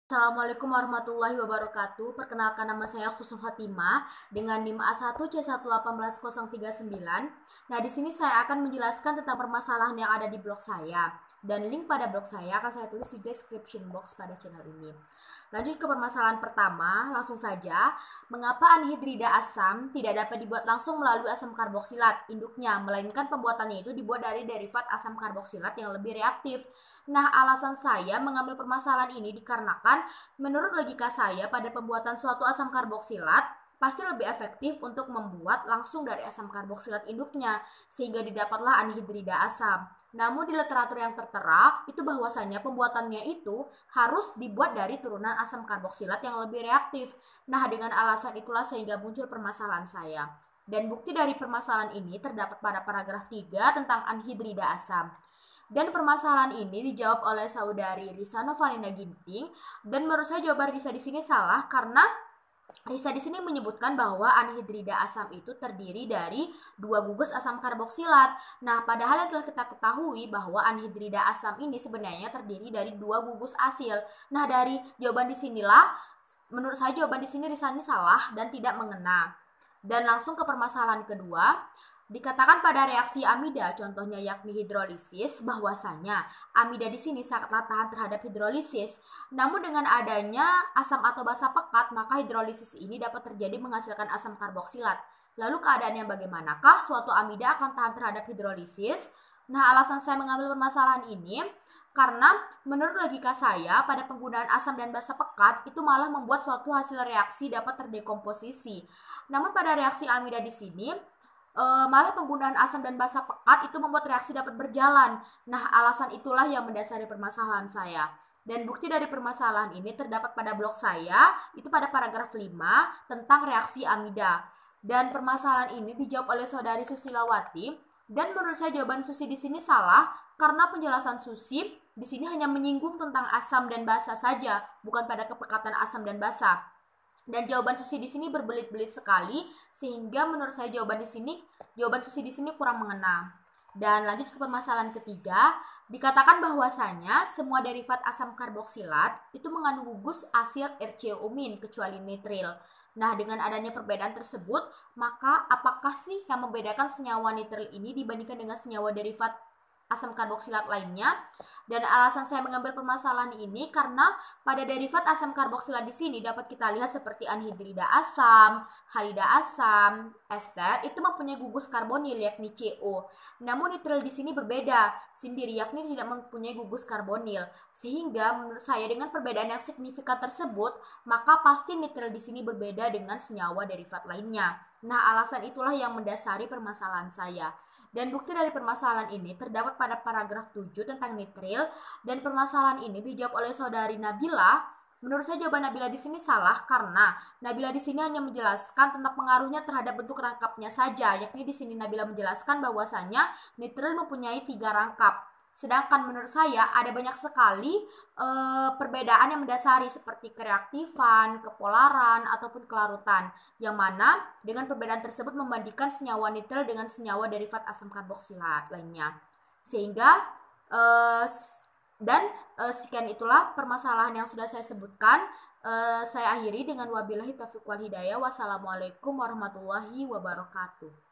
Assalamualaikum warahmatullahi wabarakatuh. Perkenalkan, nama saya Khusnul Fatimah dengan NIM A1C1181039. Nah, di sini saya akan menjelaskan tentang permasalahan yang ada di blog saya. Dan link pada blog saya akan saya tulis di description box pada channel ini. Lanjut ke permasalahan pertama, langsung saja. Mengapa anhidrida asam tidak dapat dibuat langsung melalui asam karboksilat induknya, melainkan pembuatannya itu dibuat dari derivat asam karboksilat yang lebih reaktif? Nah, alasan saya mengambil permasalahan ini dikarenakan menurut logika saya pada pembuatan suatu asam karboksilat pasti lebih efektif untuk membuat langsung dari asam karboksilat induknya sehingga didapatlah anhidrida asam. Namun di literatur yang tertera itu bahwasanya pembuatannya itu harus dibuat dari turunan asam karboksilat yang lebih reaktif. Nah, dengan alasan itulah sehingga muncul permasalahan saya. Dan bukti dari permasalahan ini terdapat pada paragraf 3 tentang anhidrida asam. Dan permasalahan ini dijawab oleh saudari Risa Novalina Ginting, dan menurut saya jawaban Risa di sini salah karena Risa di sini menyebutkan bahwa anhidrida asam itu terdiri dari 2 gugus asam karboksilat. Nah, padahal yang telah kita ketahui bahwa anhidrida asam ini sebenarnya terdiri dari 2 gugus asil. Nah, dari jawaban di sinilah menurut saya jawaban di sini Risa ini salah dan tidak mengena. Dan langsung ke permasalahan kedua. Dikatakan pada reaksi amida, contohnya yakni hidrolisis, bahwasanya amida di sini sangatlah tahan terhadap hidrolisis. Namun dengan adanya asam atau basa pekat, maka hidrolisis ini dapat terjadi menghasilkan asam karboksilat. Lalu keadaannya bagaimanakah suatu amida akan tahan terhadap hidrolisis? Nah, alasan saya mengambil permasalahan ini karena menurut logika saya pada penggunaan asam dan basa pekat itu malah membuat suatu hasil reaksi dapat terdekomposisi. Namun pada reaksi amida di sini malah penggunaan asam dan basa pekat itu membuat reaksi dapat berjalan. Nah, alasan itulah yang mendasari permasalahan saya. Dan bukti dari permasalahan ini terdapat pada blog saya, itu pada paragraf 5 tentang reaksi amida. Dan permasalahan ini dijawab oleh saudari Susilawati. Dan menurut saya jawaban Susi di sini salah karena penjelasan Susi di sini hanya menyinggung tentang asam dan basa saja, bukan pada kepekatan asam dan basa. Dan jawaban Susi di sini berbelit-belit sekali sehingga menurut saya jawaban Susi di sini kurang mengena. Dan lanjut ke permasalahan ketiga, dikatakan bahwasanya semua derivat asam karboksilat itu mengandung gugus asil RCO- kecuali nitril. Nah, dengan adanya perbedaan tersebut, maka apakah sih yang membedakan senyawa nitril ini dibandingkan dengan senyawa derivat asam karboksilat lainnya? Dan alasan saya mengambil permasalahan ini karena pada derivat asam karboksilat di sini dapat kita lihat seperti anhidrida asam, halida asam, ester itu mempunyai gugus karbonil yakni CO. Namun nitril di sini berbeda sendiri yakni tidak mempunyai gugus karbonil. Sehingga menurut saya dengan perbedaan yang signifikan tersebut, maka pasti nitril di sini berbeda dengan senyawa derivat lainnya. Nah, alasan itulah yang mendasari permasalahan saya. Dan bukti dari permasalahan ini terdapat pada paragraf 7 tentang nitril, dan permasalahan ini dijawab oleh saudari Nabila. Menurut saya jawaban Nabila di sini salah karena Nabila di sini hanya menjelaskan tentang pengaruhnya terhadap bentuk rangkapnya saja, yakni di sini Nabila menjelaskan bahwasanya nitril mempunyai 3 rangkap. Sedangkan menurut saya ada banyak sekali perbedaan yang mendasari seperti kereaktifan, kepolaran, ataupun kelarutan. Yang mana dengan perbedaan tersebut membandingkan senyawa nitril dengan senyawa derivat asam karboksilat lainnya. Sehingga sekian itulah permasalahan yang sudah saya sebutkan. Saya akhiri dengan wabillahi taufiq wal hidayah. Wassalamualaikum warahmatullahi wabarakatuh.